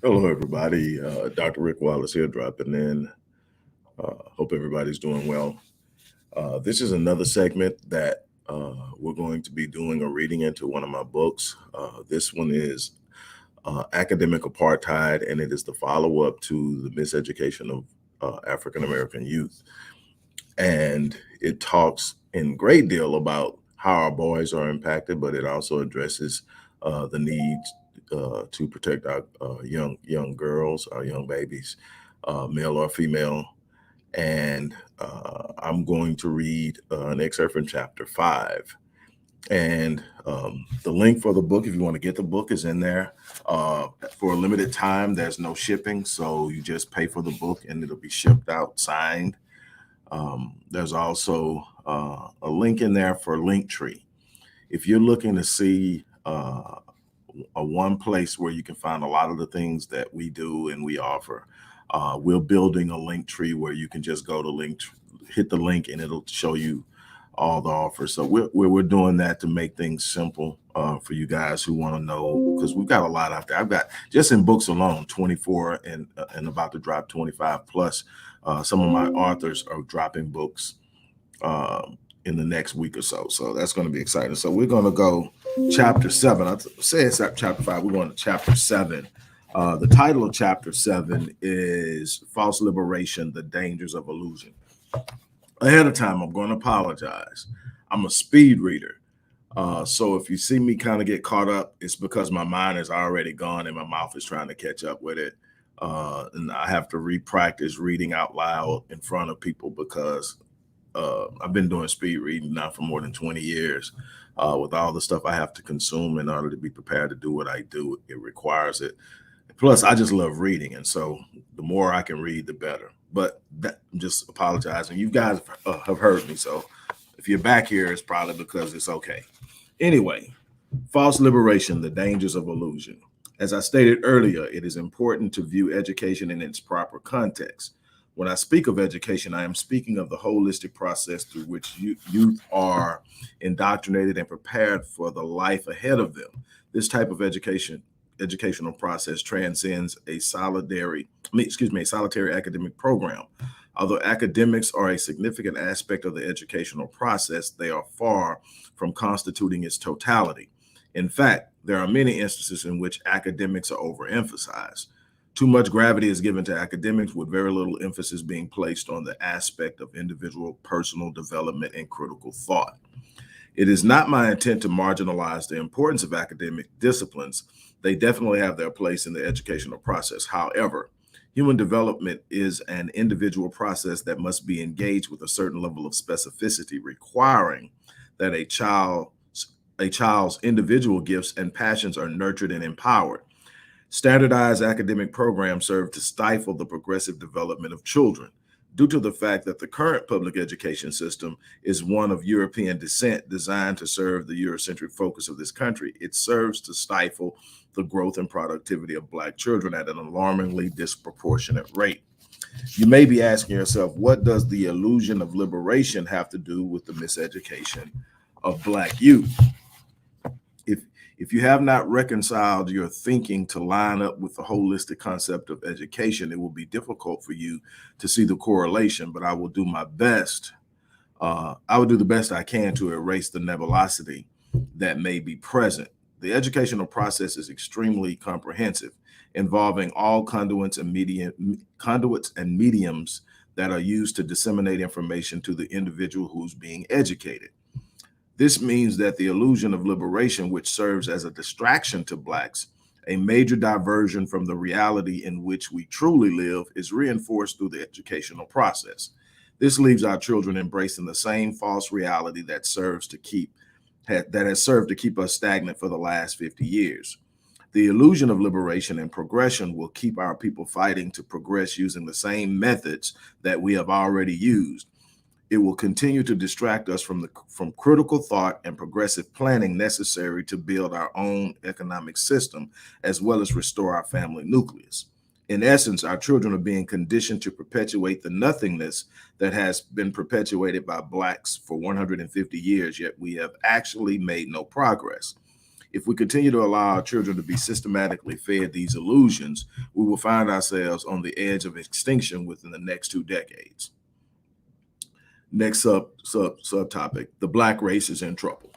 Hello, everybody. Dr. Rick Wallace here, dropping in. Hope everybody's doing well. This is another segment that we're going to be doing a reading into one of my books. This one is Academic Apartheid, and it is the follow up to the miseducation of African American youth. And it talks in great deal about how our boys are impacted, but it also addresses the need to protect our young girls, our young babies, male or female. And I'm going to read an excerpt from chapter 5. And the link for the book, if you want to get the book, is in there. For a limited time, there's no shipping, so you just pay for the book and it'll be shipped out, signed. There's also a link in there for Linktree. If you're looking to see a one place where you can find a lot of the things that we do and we offer, we're building a link tree where you can just go to link, hit the link, and it'll show you all the offers. So we're doing that to make things simple for you guys who want to know, because we've got a lot out there. I've got, just in books alone, 24 and about to drop 25 plus. Some of my authors are dropping books in the next week or so. So that's going to be exciting. So we're going to go chapter 7. I say it's chapter 5. We're going to chapter 7. The title of chapter 7 is False Liberation, The Dangers of Illusion. Ahead of time, I'm going to apologize. I'm a speed reader. So if you see me kind of get caught up, it's because my mind is already gone and my mouth is trying to catch up with it. And I have to re-practice reading out loud in front of people because I've been doing speed reading now for more than 20 years. With all the stuff I have to consume in order to be prepared to do what I do, it requires it. Plus, I just love reading, and so the more I can read, the better. But I'm just apologizing. You guys have heard me, so if you're back here, it's probably because it's okay. Anyway, false liberation, the dangers of illusion. As I stated earlier, it is important to view education in its proper context. When I speak of education, I am speaking of the holistic process through which youth are indoctrinated and prepared for the life ahead of them. This type of educational process transcends a solitary academic program. Although academics are a significant aspect of the educational process, they are far from constituting its totality. In fact, there are many instances in which academics are overemphasized. Too much gravity is given to academics with very little emphasis being placed on the aspect of individual personal development and critical thought. It is not my intent to marginalize the importance of academic disciplines. They definitely have their place in the educational process. However, human development is an individual process that must be engaged with a certain level of specificity, requiring that a child's individual gifts and passions are nurtured and empowered. Standardized academic programs serve to stifle the progressive development of children. Due to the fact that the current public education system is one of European descent designed to serve the Eurocentric focus of this country, it serves to stifle the growth and productivity of Black children at an alarmingly disproportionate rate. You may be asking yourself, what does the illusion of liberation have to do with the miseducation of Black youth? If you have not reconciled your thinking to line up with the holistic concept of education, it will be difficult for you to see the correlation, but I will do my best. I will do the best I can to erase the nebulosity that may be present. The educational process is extremely comprehensive, involving all conduits and mediums that are used to disseminate information to the individual who's being educated. This means that the illusion of liberation, which serves as a distraction to Blacks, a major diversion from the reality in which we truly live, is reinforced through the educational process. This leaves our children embracing the same false reality that has served to keep us stagnant for the last 50 years. The illusion of liberation and progression will keep our people fighting to progress using the same methods that we have already used. It will continue to distract us from critical thought and progressive planning necessary to build our own economic system, as well as restore our family nucleus. In essence, our children are being conditioned to perpetuate the nothingness that has been perpetuated by Blacks for 150 years, yet we have actually made no progress. If we continue to allow our children to be systematically fed these illusions, we will find ourselves on the edge of extinction within the next 2 decades. Next subtopic, the Black race is in trouble.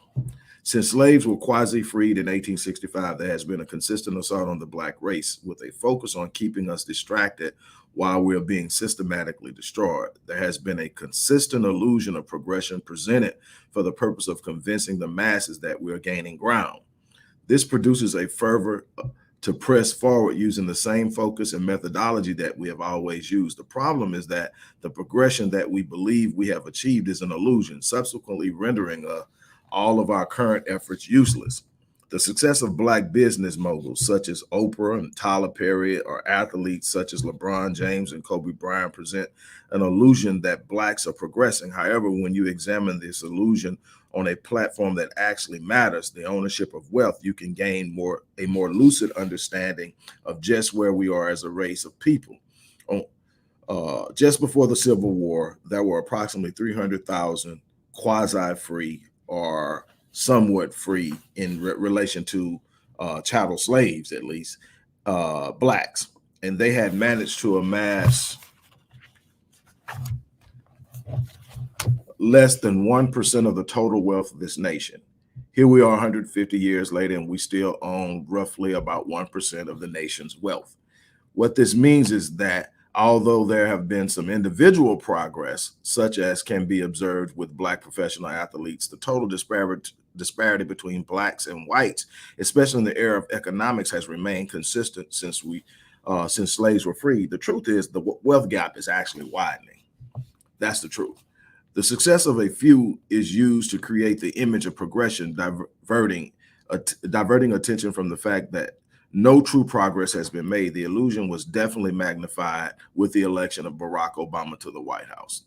Since slaves were quasi-freed in 1865, there has been a consistent assault on the Black race with a focus on keeping us distracted while we're being systematically destroyed. There has been a consistent illusion of progression presented for the purpose of convincing the masses that we're gaining ground. This produces a fervor to press forward using the same focus and methodology that we have always used. The problem is that the progression that we believe we have achieved is an illusion, subsequently rendering all of our current efforts useless. The success of Black business moguls such as Oprah and Tyler Perry, or athletes such as LeBron James and Kobe Bryant present an illusion that Blacks are progressing. However, when you examine this illusion on a platform that actually matters, the ownership of wealth, you can gain a more lucid understanding of just where we are as a race of people. Just before the Civil War, there were approximately 300,000 quasi-free or somewhat free in relation to chattel slaves, at least, Blacks. And they had managed to amass less than 1% of the total wealth of this nation. Here we are 150 years later, and we still own roughly about 1% of the nation's wealth. What this means is that although there have been some individual progress, such as can be observed with Black professional athletes, the total disparity between Blacks and whites, especially in the era of economics, has remained consistent since slaves were freed. The truth is the wealth gap is actually widening. That's the truth. The success of a few is used to create the image of progression, diverting attention from the fact that no true progress has been made. The illusion was definitely magnified with the election of Barack Obama to the White House.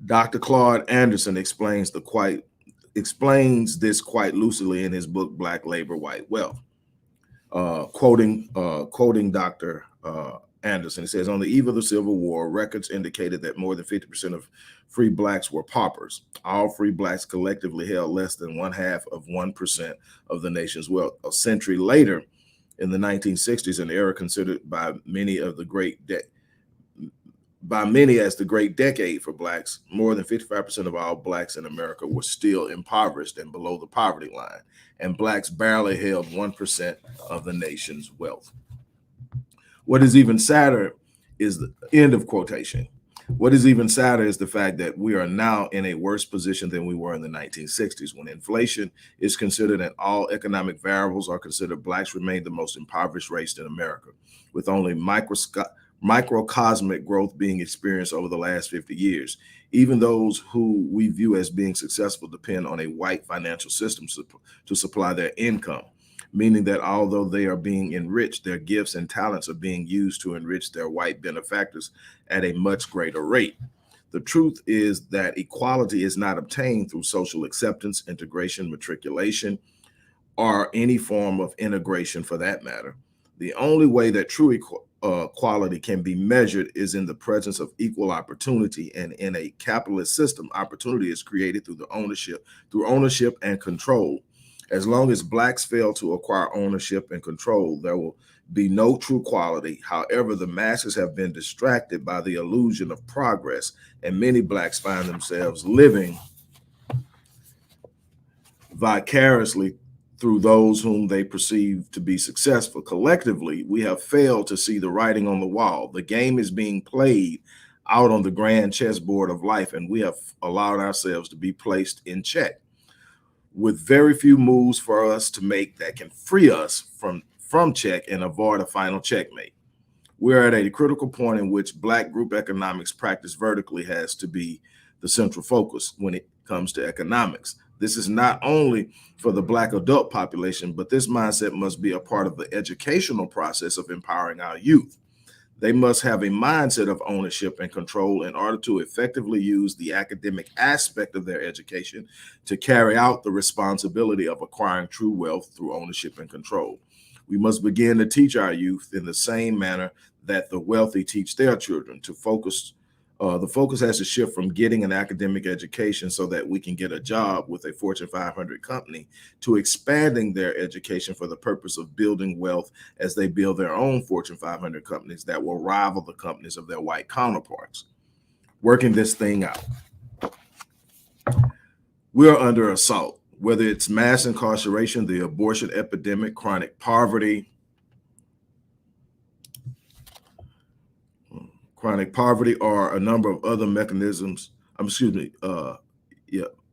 Dr. Claude Anderson explains this quite lucidly in his book, Black Labor, White Wealth. Quoting Dr. Anderson, he says, on the eve of the Civil War, records indicated that more than 50% of free Blacks were paupers. All free Blacks collectively held less than 0.5% of the nation's wealth. A century later, in the 1960s, an era considered by many as the great decade for Blacks, more than 55% of all Blacks in America were still impoverished and below the poverty line, and Blacks barely held 1% of the nation's wealth. What is even sadder is the end of quotation. What is even sadder is the fact that we are now in a worse position than we were in the 1960s. When inflation is considered and all economic variables are considered, Blacks remain the most impoverished race in America, with only microcosmic growth being experienced over the last 50 years. Even those who we view as being successful depend on a white financial system to supply their income, meaning that although they are being enriched, their gifts and talents are being used to enrich their white benefactors at a much greater rate. The truth is that equality is not obtained through social acceptance, integration, matriculation, or any form of integration for that matter. The only way that true equality can be measured is in the presence of equal opportunity, and in a capitalist system, opportunity is created through ownership and control. As long as Blacks fail to acquire ownership and control, there will be no true quality. However, the masses have been distracted by the illusion of progress, and many Blacks find themselves living vicariously through those whom they perceive to be successful. Collectively, we have failed to see the writing on the wall. The game is being played out on the grand chessboard of life, and we have allowed ourselves to be placed in check, with very few moves for us to make that can free us from check and avoid a final checkmate. We're at a critical point in which Black group economics practiced vertically has to be the central focus when it comes to economics. This is not only for the Black adult population, but this mindset must be a part of the educational process of empowering our youth. They must have a mindset of ownership and control in order to effectively use the academic aspect of their education to carry out the responsibility of acquiring true wealth through ownership and control. We must begin to teach our youth in the same manner that the wealthy teach their children, to focus The focus has to shift from getting an academic education so that we can get a job with a Fortune 500 company to expanding their education for the purpose of building wealth as they build their own Fortune 500 companies that will rival the companies of their white counterparts. Working this thing out. We are under assault, whether it's mass incarceration, the abortion epidemic, chronic poverty, or a number of other mechanisms,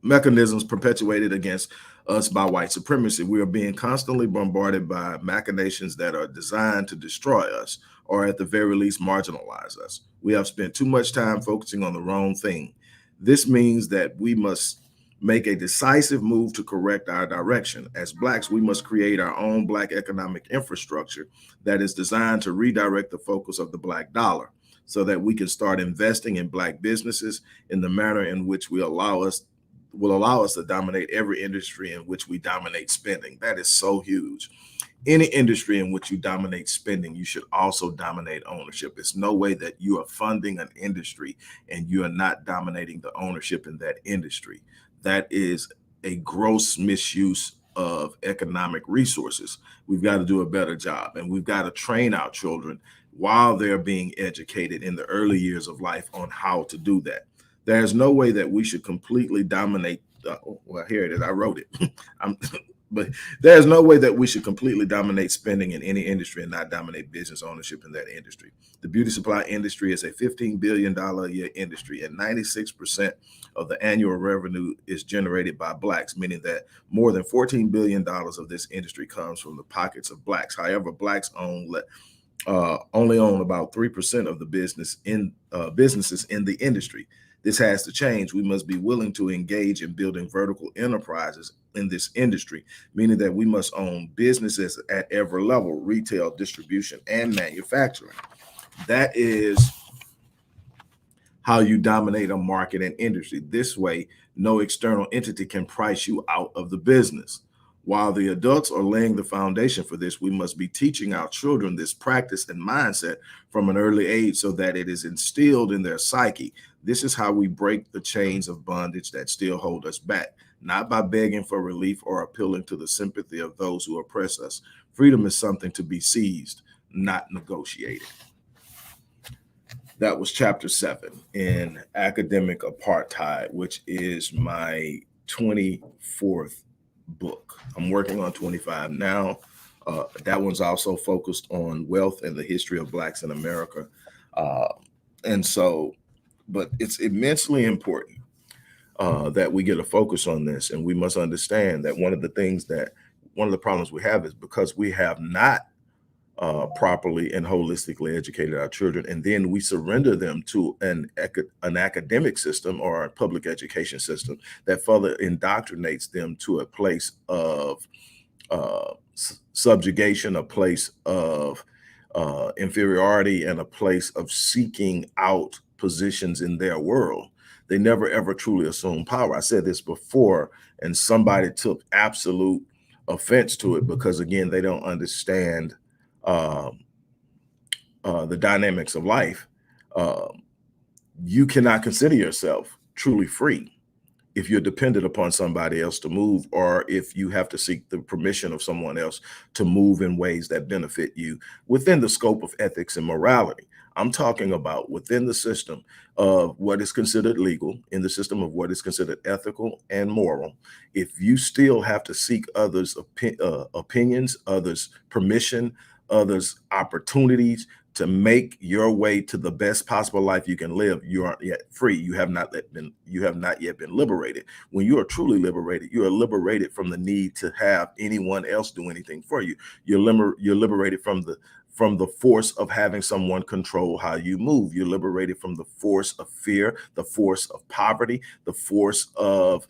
mechanisms perpetuated against us by white supremacy. We are being constantly bombarded by machinations that are designed to destroy us, or at the very least marginalize us. We have spent too much time focusing on the wrong thing. This means that we must make a decisive move to correct our direction. As Blacks, we must create our own Black economic infrastructure that is designed to redirect the focus of the Black dollar, so that we can start investing in Black businesses in the manner in which will allow us to dominate every industry in which we dominate spending. That is so huge. Any industry in which you dominate spending, you should also dominate ownership. It's no way that you are funding an industry and you are not dominating the ownership in that industry. That is a gross misuse of economic resources. We've got to do a better job, and we've got to train our children while they're being educated in the early years of life on how to do that. There's no way that we should completely dominate. Well, here it is. I wrote it. But there's no way that we should completely dominate spending in any industry and not dominate business ownership in that industry. The beauty supply industry is a $15 billion a year industry, and 96% of the annual revenue is generated by Blacks, meaning that more than $14 billion of this industry comes from the pockets of Blacks. However, Blacks only own about 3% of the businesses in the industry. This has to change. We must be willing to engage in building vertical enterprises in this industry, meaning that we must own businesses at every level: retail, distribution, and manufacturing. That is how you dominate a market and industry. This way, no external entity can price you out of the business. While the adults are laying the foundation for this, we must be teaching our children this practice and mindset from an early age so that it is instilled in their psyche. This is how we break the chains of bondage that still hold us back, not by begging for relief or appealing to the sympathy of those who oppress us. Freedom is something to be seized, not negotiated. That was chapter 7 in Academic Apartheid, which is my 24th book. I'm working on 25 now. That one's also focused on wealth and the history of Blacks in America. But it's immensely important that we get a focus on this. And we must understand that one of the problems we have is because we have not properly and holistically educated our children, and then we surrender them to an academic system or a public education system that further indoctrinates them to a place of subjugation, a place of inferiority, and a place of seeking out positions in their world. They never ever truly assume power. I said this before, and somebody took absolute offense to it because, again, they don't understand the dynamics of life. You cannot consider yourself truly free if you're dependent upon somebody else to move, or if you have to seek the permission of someone else to move in ways that benefit you within the scope of ethics and morality. I'm talking about within the system of what is considered legal, in the system of what is considered ethical and moral. If you still have to seek others' opinions, others' permission, others' opportunities to make your way to the best possible life you can live, you aren't yet free. You have not yet been liberated. When you are truly liberated, you are liberated from the need to have anyone else do anything for you. You're liberated from the force of having someone control how you move. You're liberated from the force of fear, the force of poverty, the force of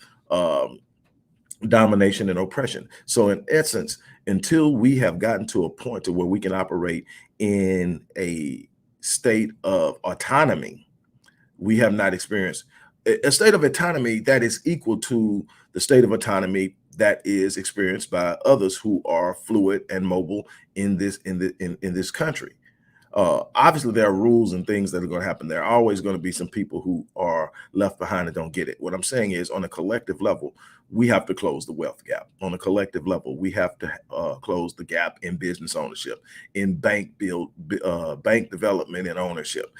domination and oppression. So in essence, until we have gotten to a point to where we can operate in a state of autonomy, we have not experienced a state of autonomy that is equal to the state of autonomy that is experienced by others who are fluid and mobile in this country. Obviously, there are rules and things that are going to happen. There are always going to be some people who are left behind and don't get it. What I'm saying is, on a collective level, we have to close the wealth gap. On a collective level, we have to close the gap in business ownership, in bank development and ownership,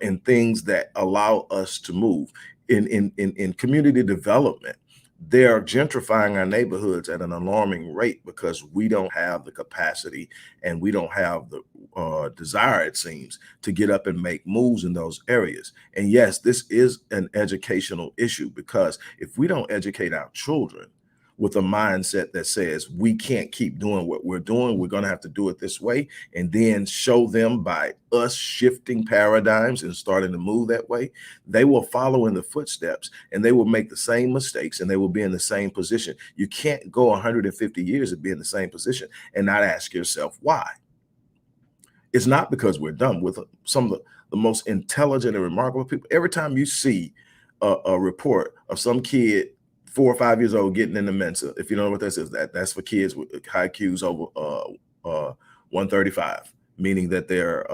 in things that allow us to move. In community development, they are gentrifying our neighborhoods at an alarming rate because we don't have the capacity and we don't have the desire, it seems, to get up and make moves in those areas. And yes, this is an educational issue, because if we don't educate our children with a mindset that says we can't keep doing what we're doing, we're going to have to do it this way, and then show them by us shifting paradigms and starting to move that way, they will follow in the footsteps and they will make the same mistakes and they will be in the same position. You can't go 150 years and be in the same position and not ask yourself why. It's not because we're dumb. With some of the most intelligent and remarkable people, every time you see a report of some kid 4 or 5 years old getting into Mensa, if you know what that is, that's for kids with high Qs over 135, meaning that they're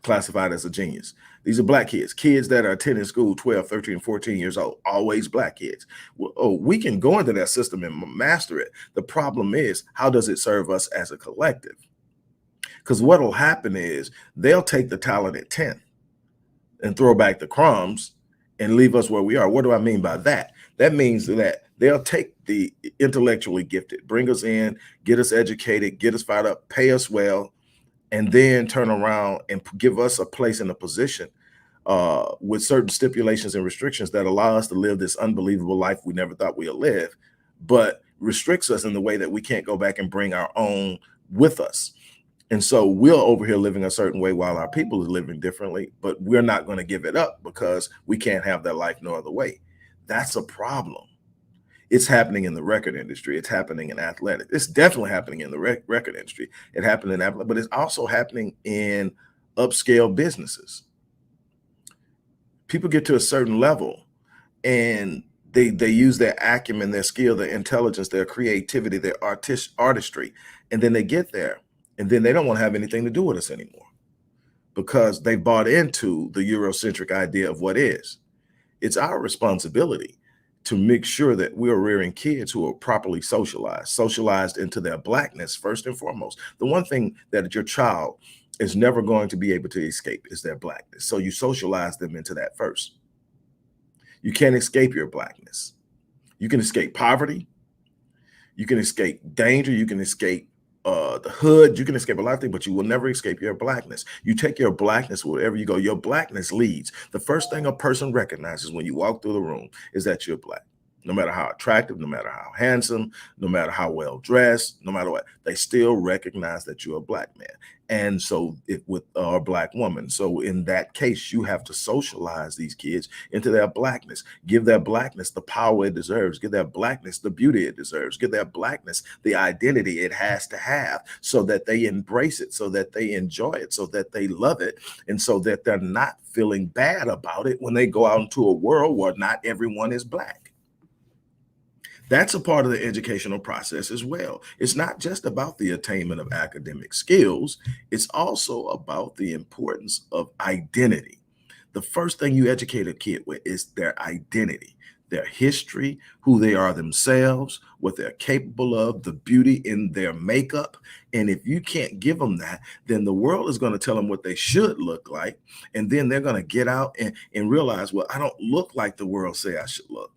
classified as a genius. These are black kids that are attending school 12, 13, 14 years old, always black kids. Well, oh, we can go into that system and master it. The problem is, how does it serve us as a collective? Because what will happen is they'll take the talented 10th and throw back the crumbs and leave us where we are. What do I mean by that? That means that they'll take the intellectually gifted, bring us in, get us educated, get us fired up, pay us well, and then turn around and give us a place in a position with certain stipulations and restrictions that allow us to live this unbelievable life we never thought we'd live, but restricts us in the way that we can't go back and bring our own with us. And so we're over here living a certain way while our people are living differently, but we're not going to give it up because we can't have that life no other way. That's a problem. It's happening in the record industry. It's happening in athletics. It's definitely happening in the record industry. It happened in athletics, but it's also happening in upscale businesses. People get to a certain level and they use their acumen, their skill, their intelligence, their creativity, their artistry, and then they get there, and then they don't want to have anything to do with us anymore because they bought into the Eurocentric idea of what is. It's our responsibility to make sure that we are rearing kids who are properly socialized into their blackness first and foremost. The one thing that your child is never going to be able to escape is their blackness. So you socialize them into that first. You can't escape your blackness. You can escape poverty. You can escape danger. You can escape the hood. You can escape a lot of things, but you will never escape your blackness. You take your blackness wherever you go. Your blackness leads. The first thing a person recognizes when you walk through the room is that you're black. No matter how attractive, no matter how handsome, no matter how well dressed, no matter what, they still recognize that you're a black man. And so with a black woman. So in that case, you have to socialize these kids into their blackness, give their blackness the power it deserves, give their blackness the beauty it deserves, give their blackness the identity it has to have, so that they embrace it, so that they enjoy it, so that they love it, and so that they're not feeling bad about it when they go out into a world where not everyone is black. That's a part of the educational process as well. It's not just about the attainment of academic skills, it's also about the importance of identity. The first thing you educate a kid with is their identity, their history, who they are themselves, what they're capable of, the beauty in their makeup. And if you can't give them that, then the world is going to tell them what they should look like. And then they're going to get out and realize, well, I don't look like the world say I should look.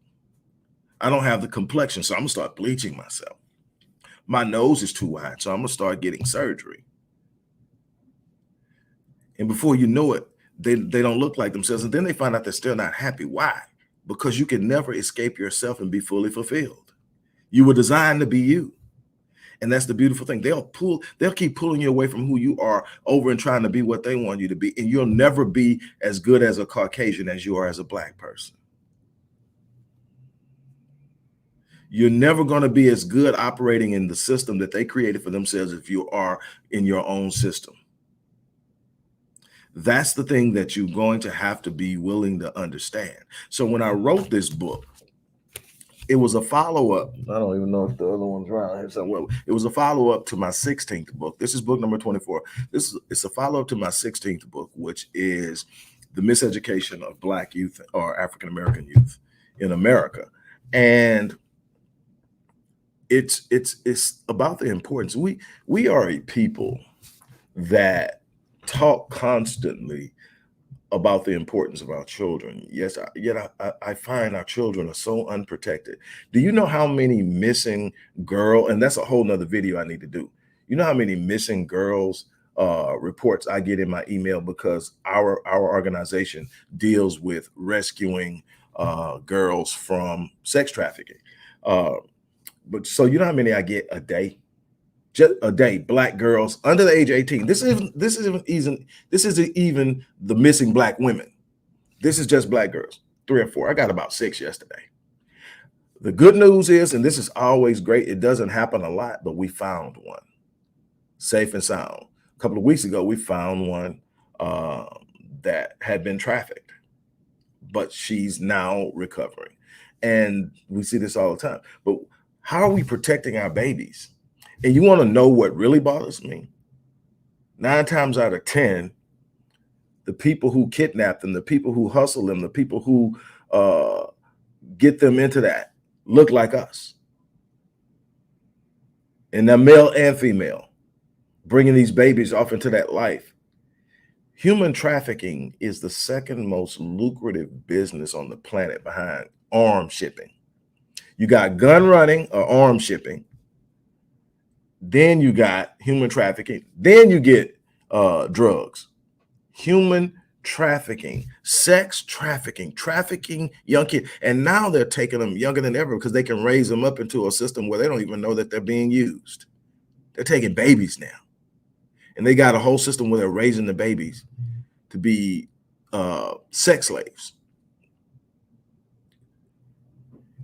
I don't have the complexion, so I'm gonna start bleaching myself. My nose is too wide, so I'm gonna start getting surgery. And before you know it, they don't look like themselves. And then they find out they're still not happy. Why? Because you can never escape yourself and be fully fulfilled. You were designed to be you. And that's the beautiful thing. They'll keep pulling you away from who you are over and trying to be what they want you to be. And you'll never be as good as a Caucasian as you are as a black person. You're never going to be as good operating in the system that they created for themselves if you are in your own system. That's the thing that you're going to have to be willing to understand. So when I wrote this book, it was a follow-up. I don't even know if the other one's around here somewhere. It was a follow-up to my 16th book. This is book number 24. It's a follow-up to my 16th book, which is The Miseducation of Black Youth or African American Youth in America. And it's about the importance. We are a people that talk constantly about the importance of our children. Yes, yet I find our children are so unprotected. Do you know how many missing and that's a whole nother video I need to do. You know how many missing girls reports I get in my email because our organization deals with rescuing girls from sex trafficking. But so you know how many I get a day? Just a day, black girls under the age of 18. This isn't even the missing black women. This is just black girls, 3 or 4. I got about 6 yesterday. The good news is, and this is always great, it doesn't happen a lot, but we found one safe and sound. A couple of weeks ago, we found one that had been trafficked, but she's now recovering. And we see this all the time. But how are we protecting our babies? And you want to know what really bothers me? 9 times out of 10, the people who kidnap them, the people who hustle them, the people who get them into that look like us. And they're male and female, bringing these babies off into that life. Human trafficking is the second most lucrative business on the planet behind arm shipping. You got gun running or arm shipping. Then you got human trafficking. Then you get drugs. Human trafficking, sex trafficking, trafficking young kids. And now they're taking them younger than ever because they can raise them up into a system where they don't even know that they're being used. They're taking babies now. And they got a whole system where they're raising the babies to be sex slaves.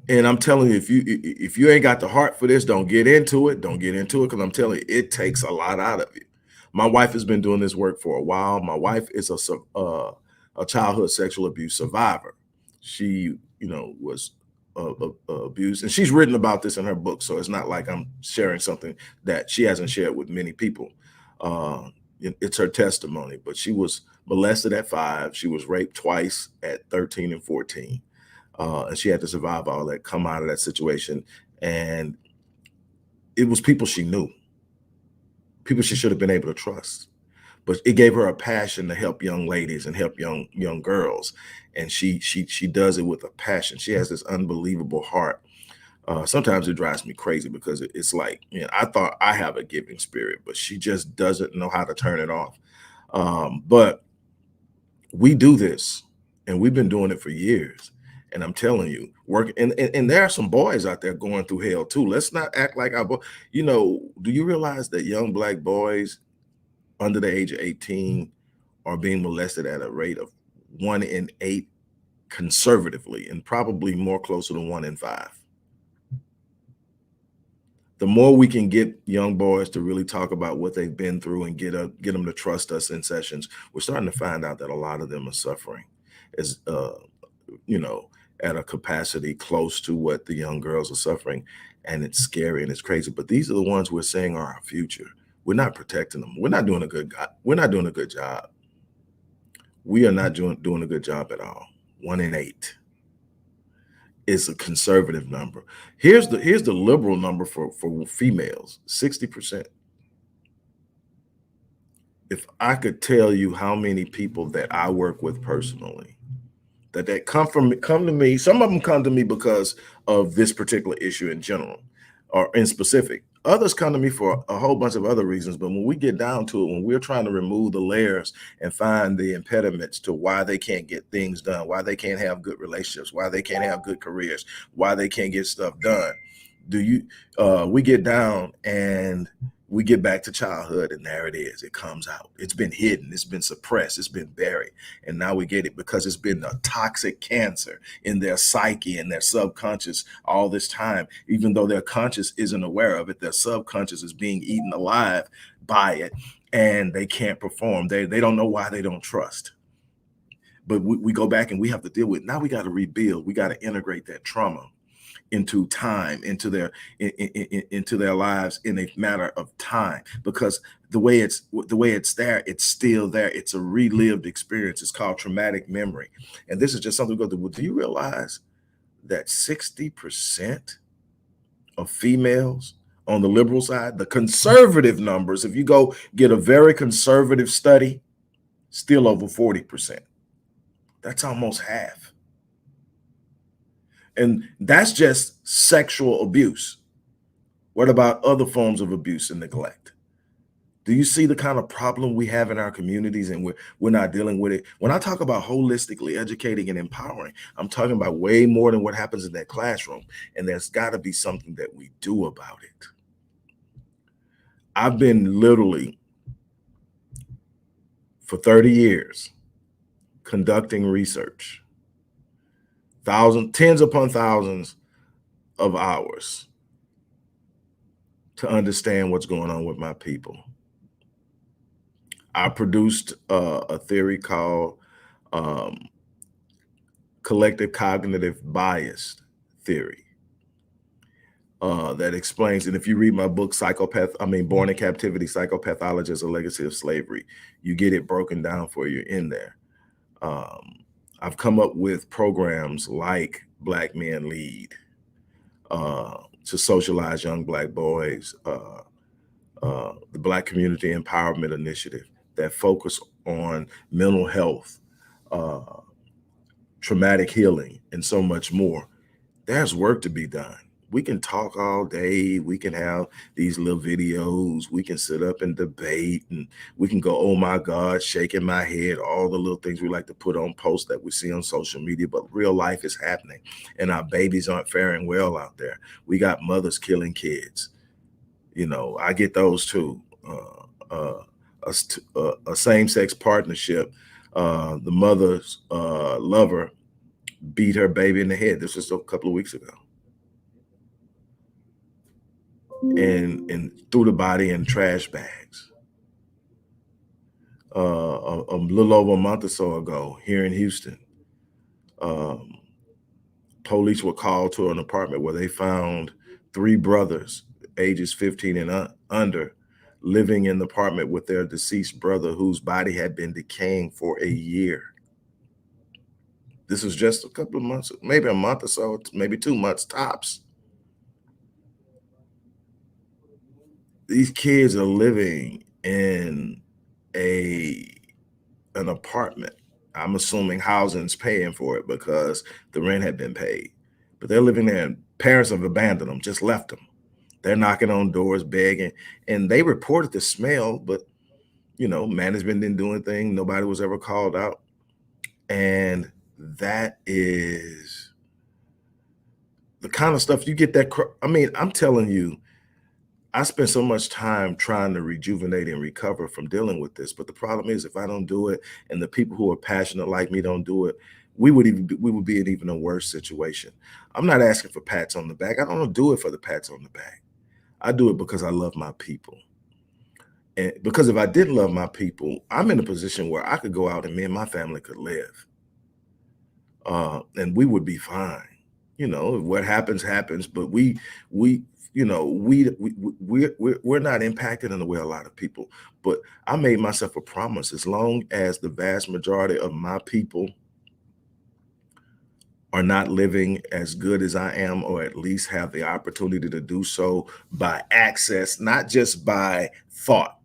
And I'm telling you, if you ain't got the heart for this, don't get into it. Don't get into it because I'm telling you, it takes a lot out of you. My wife has been doing this work for a while. My wife is a childhood sexual abuse survivor. She, was abused, and she's written about this in her book. So it's not like I'm sharing something that she hasn't shared with many people. It's her testimony, but she was molested at 5. She was raped twice at 13 and 14. And she had to survive all that, come out of that situation. And it was people she knew, people she should have been able to trust. But it gave her a passion to help young ladies and help young girls. And she does it with a passion. She has this unbelievable heart. Sometimes it drives me crazy because it's like, I thought I have a giving spirit, but she just doesn't know how to turn it off. But we do this, and we've been doing it for years. And I'm telling you, and there are some boys out there going through hell too. Let's not act like do you realize that young black boys under the age of 18 are being molested at a rate of 1 in 8 conservatively, and probably more closer to 1 in 5. The more we can get young boys to really talk about what they've been through and get them to trust us in sessions, we're starting to find out that a lot of them are suffering as at a capacity close to what the young girls are suffering. And it's scary and it's crazy. But these are the ones we're saying are our future. We're not protecting them. We're not doing a good job. We are not doing a good job at all. 1 in 8 is a conservative number. Here's the liberal number for females, 60%. If I could tell you how many people that I work with personally that come to me, some of them come to me because of this particular issue in general or in specific. Others come to me for a whole bunch of other reasons. But when we get down to it, when we're trying to remove the layers and find the impediments to why they can't get things done, why they can't have good relationships, why they can't have good careers, why they can't get stuff done, we get down and we get back to childhood, and there it is. It comes out. It's been hidden. It's been suppressed. It's been buried. And now we get it because it's been a toxic cancer in their psyche and their subconscious all this time. Even though their conscious isn't aware of it, their subconscious is being eaten alive by it, and they can't perform. They don't know why they don't trust. But we go back and we have to deal with it. Now we got to rebuild. We got to integrate that trauma into time, into into their lives in a matter of time, because the way it's there, it's still there. It's a relived experience. It's called traumatic memory. And this is just something we go through. Well, do you realize that 60% of females on the liberal side, the conservative numbers, if you go get a very conservative study, still over 40%. That's almost half. And that's just sexual abuse. What about other forms of abuse and neglect? Do you see the kind of problem we have in our communities, and we're not dealing with it? When I talk about holistically educating and empowering, I'm talking about way more than what happens in that classroom. And there's got to be something that we do about it. I've been literally for 30 years conducting research, tens upon thousands of hours to understand what's going on with my people. I produced a theory called collective cognitive bias theory that explains, and if you read my book, Born in Captivity, Psychopathology as a Legacy of Slavery, you get it broken down for you in there. I've come up with programs like Black Men Lead to socialize young Black boys, the Black Community Empowerment Initiative that focus on mental health, traumatic healing, and so much more. There's work to be done. We can talk all day. We can have these little videos. We can sit up and debate, and we can go, oh my God, shaking my head, all the little things we like to put on posts that we see on social media, but real life is happening, and our babies aren't faring well out there. We got mothers killing kids. You know, I get those too. A same-sex partnership, the mother's lover beat her baby in the head. This was a couple of weeks ago. And threw the body in trash bags. A little over a month or so ago, here in Houston, police were called to an apartment where they found 3 brothers, ages 15 and under, living in the apartment with their deceased brother, whose body had been decaying for a year. This was just a couple of months, maybe a month or so, maybe 2 months tops. These kids are living in an apartment. I'm assuming housing's paying for it because the rent had been paid. But they're living there, and parents have abandoned them, just left them. They're knocking on doors, begging, and they reported the smell, but management didn't do anything. Nobody was ever called out. And that is the kind of stuff you get that. I mean, I'm telling you, I spent so much time trying to rejuvenate and recover from dealing with this. But the problem is, if I don't do it and the people who are passionate like me don't do it, we would be in even a worse situation. I'm not asking for pats on the back. I don't do it for the pats on the back. I do it because I love my people. And because if I didn't love my people, I'm in a position where I could go out and me and my family could live. And we would be fine. What happens, but we're not impacted in the way a lot of people. But I made myself a promise: as long as the vast majority of my people are not living as good as I am, or at least have the opportunity to do so by access, not just by thought.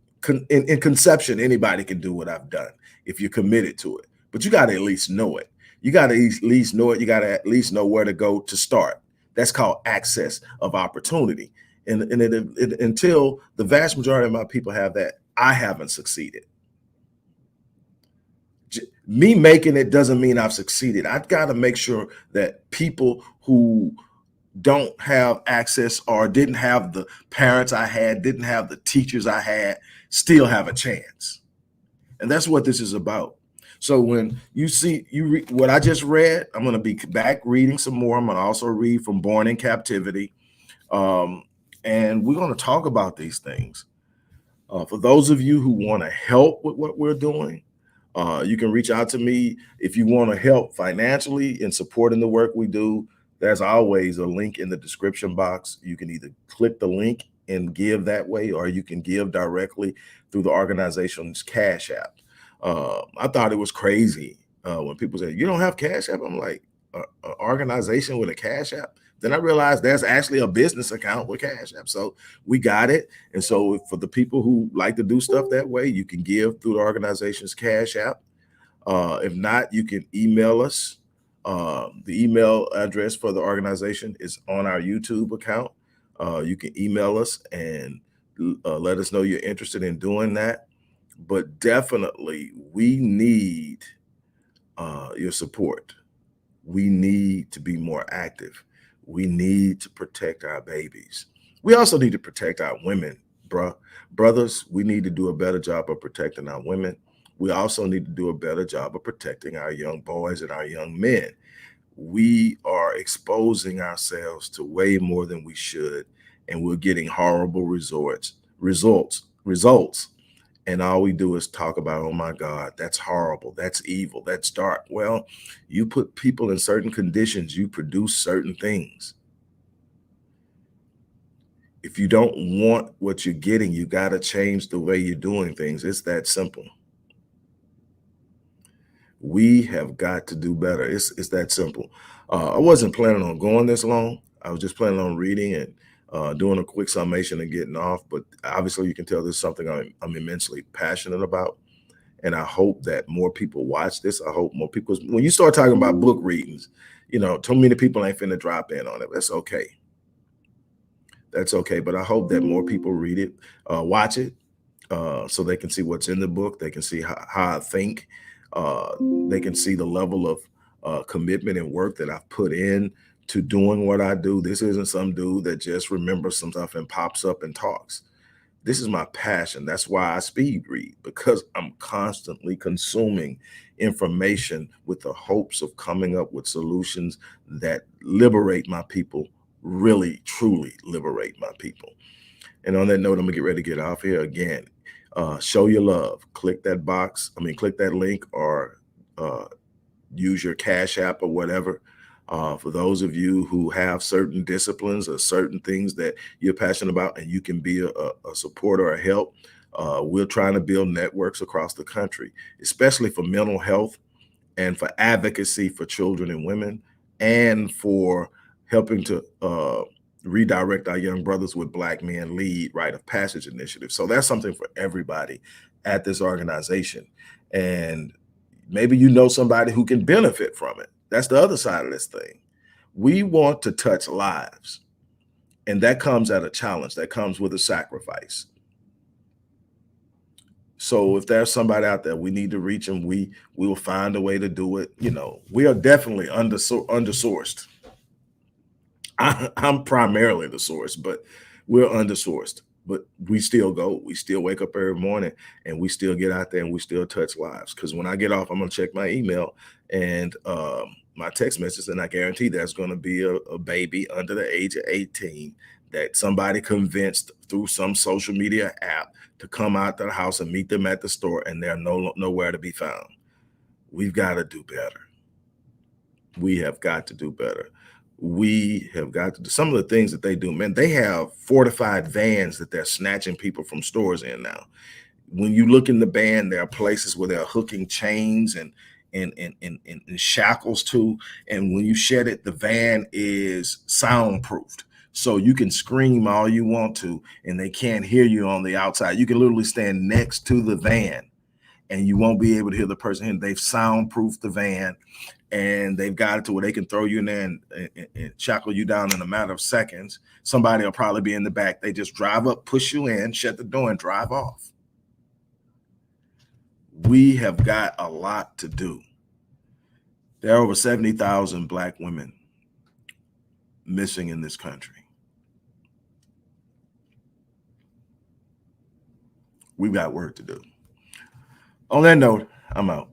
In conception, anybody can do what I've done if you're committed to it, but you got to at least know it. You got to at least know it. You got to at least know where to go to start. That's called access of opportunity. And until the vast majority of my people have that, I haven't succeeded. Me making it doesn't mean I've succeeded. I've got to make sure that people who don't have access or didn't have the parents I had, didn't have the teachers I had, still have a chance. And that's what this is about. So when you see what I just read, I'm going to be back reading some more. I'm going to also read from Born in Captivity. And we're going to talk about these things. For those of you who want to help with what we're doing, you can reach out to me if you want to help financially in supporting the work we do. There's always a link in the description box. You can either click the link and give that way, or you can give directly through the organization's Cash App. I thought it was crazy when people say, you don't have Cash App? I'm like, an organization with a Cash App? Then I realized there's actually a business account with Cash App. So we got it. And so for the people who like to do stuff that way, you can give through the organization's Cash App. If not, you can email us. The email address for the organization is on our YouTube account. You can email us and let us know you're interested in doing that. But definitely, we need your support. We need to be more active. We need to protect our babies. We also need to protect our women, brothers. We need to do a better job of protecting our women. We also need to do a better job of protecting our young boys and our young men. We are exposing ourselves to way more than we should, and we're getting horrible results. And all we do is talk about, oh my God, that's horrible, that's evil, that's dark. Well, you put people in certain conditions, you produce certain things. If you don't want what you're getting, you got to change the way you're doing things. It's that simple. We have got to do better. It's that simple. I wasn't planning on going this long. I was just planning on reading and doing a quick summation and getting off. But obviously, you can tell this is something I'm immensely passionate about. And I hope that more people watch this. I hope more people, when you start talking about book readings, too many people ain't finna drop in on it. That's okay. That's okay. But I hope that more people read it, watch it, so they can see what's in the book. They can see how I think. They can see the level of commitment and work that I've put in to doing what I do. This isn't some dude that just remembers some stuff and pops up and talks. This is my passion. That's why I speed read, because I'm constantly consuming information with the hopes of coming up with solutions that liberate my people, really, truly liberate my people. And on that note, I'm gonna get ready to get off here again. Show your love. Click that box. Click that link, or use your Cash App or whatever. For those of you who have certain disciplines or certain things that you're passionate about and you can be a support or a help, we're trying to build networks across the country, especially for mental health and for advocacy for children and women, and for helping to redirect our young brothers with Black Men Lead Rite of Passage initiative. So that's something for everybody at this organization. And maybe you know somebody who can benefit from it. That's the other side of this thing. We want to touch lives, and that comes at a challenge. That comes with a sacrifice. So if there's somebody out there, we need to reach them. We will find a way to do it. We are definitely undersourced. I'm primarily the source, but we're undersourced. But we still go. We still wake up every morning, and we still get out there, and we still touch lives. Because when I get off, I'm gonna check my email and my text messages, and I guarantee there's going to be a baby under the age of 18 that somebody convinced through some social media app to come out to the house and meet them at the store, and they're nowhere to be found. We've got to do better. We have got to do better. We have got to do some of the things that they do. Man, they have fortified vans that they're snatching people from stores in now. When you look in the van, there are places where they're hooking chains and shackles too. And when you shed it, the van is soundproofed. So you can scream all you want to, and they can't hear you on the outside. You can literally stand next to the van, and you won't be able to hear the person. And they've soundproofed the van, and they've got it to where they can throw you in there and shackle you down in a matter of seconds. Somebody will probably be in the back. They just drive up, push you in, shut the door, and drive off. We have got a lot to do. There are over 70,000 Black women missing in this country. We've got work to do. On that note, I'm out.